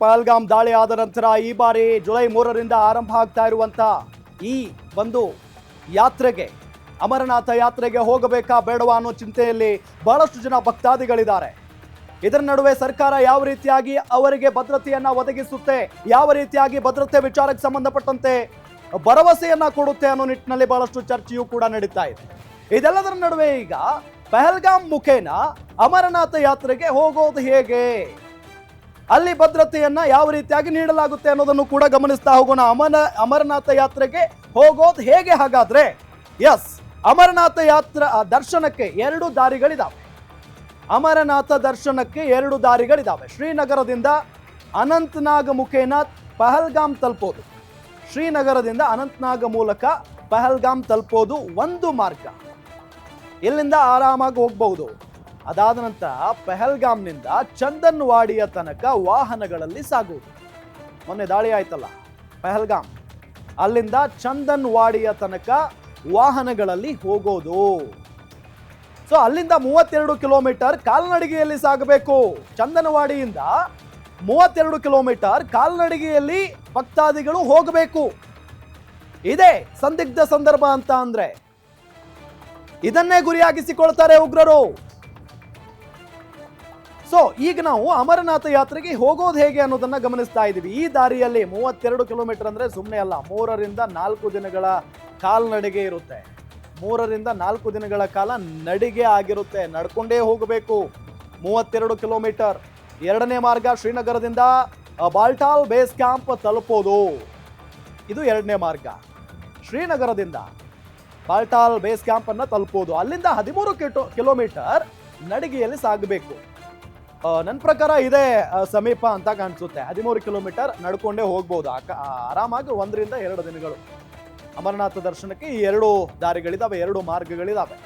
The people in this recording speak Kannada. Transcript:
ಪಹಲ್ಗಾಮ್ ದಾಳಿ ಆದ ನಂತರ ಈ ಬಾರಿ ಜುಲೈ 3ರಿಂದ ಆರಂಭ ಆಗ್ತಾ ಇರುವಂತ ಈ ಒಂದು ಯಾತ್ರೆಗೆ ಅಮರನಾಥ ಯಾತ್ರೆಗೆ ಹೋಗಬೇಕಾ ಬೇಡವಾ ಅನ್ನೋ ಚಿಂತೆಯಲ್ಲಿ ಬಹಳಷ್ಟು ಜನ ಭಕ್ತಾದಿಗಳಿದ್ದಾರೆ. ಇದರ ನಡುವೆ ಸರ್ಕಾರ ಯಾವ ರೀತಿಯಾಗಿ ಅವರಿಗೆ ಭದ್ರತೆಯನ್ನ ಒದಗಿಸುತ್ತೆ, ಯಾವ ರೀತಿಯಾಗಿ ಭದ್ರತೆ ವಿಚಾರಕ್ಕೆ ಸಂಬಂಧಪಟ್ಟಂತೆ ಭರವಸೆಯನ್ನ ಕೊಡುತ್ತೆ ಅನ್ನೋ ನಿಟ್ಟಿನಲ್ಲಿ ಬಹಳಷ್ಟು ಚರ್ಚೆಯೂ ಕೂಡ ನಡೀತಾ ಇದೆ. ಇದೆಲ್ಲದರ ನಡುವೆ ಈಗ ಪಹಲ್ಗಾಮ್ ಮುಖೇನ ಅಮರನಾಥ ಯಾತ್ರೆಗೆ ಹೋಗೋದು ಹೇಗೆ, ಅಲ್ಲಿ ಭದ್ರತೆಯನ್ನ ಯಾವ ರೀತಿಯಾಗಿ ನೀಡಲಾಗುತ್ತೆ ಅನ್ನೋದನ್ನು ಕೂಡ ಗಮನಿಸ್ತಾ ಹೋಗೋಣ. ಅಮರನಾಥ ಯಾತ್ರೆಗೆ ಹೋಗೋದು ಹೇಗೆ ಹಾಗಾದ್ರೆ? ಎಸ್, ಅಮರನಾಥ ದರ್ಶನಕ್ಕೆ ಎರಡು ದಾರಿಗಳಿದಾವೆ. ಅಮರನಾಥ ದರ್ಶನಕ್ಕೆ ಎರಡು ದಾರಿಗಳಿದಾವೆ. ಶ್ರೀನಗರದಿಂದ ಅನಂತನಾಗ್ ಮುಖೇನ ಪಹಲ್ಗಾಮ್ ತಲುಪೋದು, ಶ್ರೀನಗರದಿಂದ ಅನಂತನಾಗ್ ಮೂಲಕ ಪಹಲ್ಗಾಮ್ ತಲುಪೋದು ಒಂದು ಮಾರ್ಗ. ಇಲ್ಲಿಂದ ಆರಾಮಾಗಿ ಹೋಗ್ಬಹುದು. ಅದಾದ ನಂತರ ಪಹಲ್ಗಾಮ್ನಿಂದ ಚಂದನ್ವಾಡಿಯ ತನಕ ವಾಹನಗಳಲ್ಲಿ ಸಾಗುವುದು. ಮೊನ್ನೆ ದಾಳಿ ಆಯ್ತಲ್ಲ ಪಹಲ್ಗಾಮ್, ಅಲ್ಲಿಂದ ಚಂದನ್ವಾಡಿಯ ತನಕ ವಾಹನಗಳಲ್ಲಿ ಹೋಗೋದು. ಸೊ ಅಲ್ಲಿಂದ 32 ಕಿಲೋಮೀಟರ್ ಕಾಲ್ನಡಿಗೆಯಲ್ಲಿ ಸಾಗಬೇಕು. ಚಂದನ್ವಾಡಿಯಿಂದ 32 ಕಿಲೋಮೀಟರ್ ಕಾಲ್ನಡಿಗೆಯಲ್ಲಿ ಭಕ್ತಾದಿಗಳು ಹೋಗಬೇಕು. ಇದೇ ಸಂದಿಗ್ಧ ಸಂದರ್ಭ ಅಂತ ಅಂದ್ರೆ ಇದನ್ನೇ ಗುರಿಯಾಗಿಸಿಕೊಳ್ತಾರೆ ಉಗ್ರರು. ಸೊ ಈಗ ನಾವು ಅಮರನಾಥ ಯಾತ್ರೆಗೆ ಹೋಗೋದು ಹೇಗೆ ಅನ್ನೋದನ್ನ ಗಮನಿಸ್ತಾ ಇದ್ದೀವಿ. ಈ ದಾರಿಯಲ್ಲಿ 32 ಕಿಲೋಮೀಟರ್ ಅಂದ್ರೆ ಸುಮ್ಮನೆ ಅಲ್ಲ, 3ರಿಂದ 4 ದಿನಗಳ ಕಾಲ್ನಡಿಗೆ ಇರುತ್ತೆ. 3ರಿಂದ 4 ದಿನಗಳ ಕಾಲ ನಡಿಗೆ ಆಗಿರುತ್ತೆ, ನಡ್ಕೊಂಡೇ ಹೋಗಬೇಕು. 32 ಕಿಲೋಮೀಟರ್. ಎರಡನೇ ಮಾರ್ಗ ಶ್ರೀನಗರದಿಂದ ಬಾಲ್ಟಾಲ್ ಬೇಸ್ ಕ್ಯಾಂಪ್ ತಲುಪೋದು, ಇದು ಎರಡನೇ ಮಾರ್ಗ. ಶ್ರೀನಗರದಿಂದ ಬಾಲ್ಟಾಲ್ ಬೇಸ್ ಕ್ಯಾಂಪ್ ಅನ್ನ ತಲುಪೋದು, ಅಲ್ಲಿಂದ 13 ಕಿಲೋಮೀಟರ್ ನಡಿಗೆಯಲ್ಲಿ ಸಾಗಬೇಕು. ನನ್ನ ಪ್ರಕಾರ ಇದೇ ಸಮೀಪ ಅಂತ ಕಾಣಿಸುತ್ತೆ. 13 ಕಿಲೋಮೀಟರ್ ನಡ್ಕೊಂಡೇ ಹೋಗ್ಬೋದು ಆರಾಮಾಗಿ 1ರಿಂದ 2 ದಿನಗಳು. ಅಮರನಾಥ ದರ್ಶನಕ್ಕೆ ಈ ಎರಡು ದಾರಿಗಳಿದಾವೆ, ಎರಡು ಮಾರ್ಗಗಳಿದಾವೆ.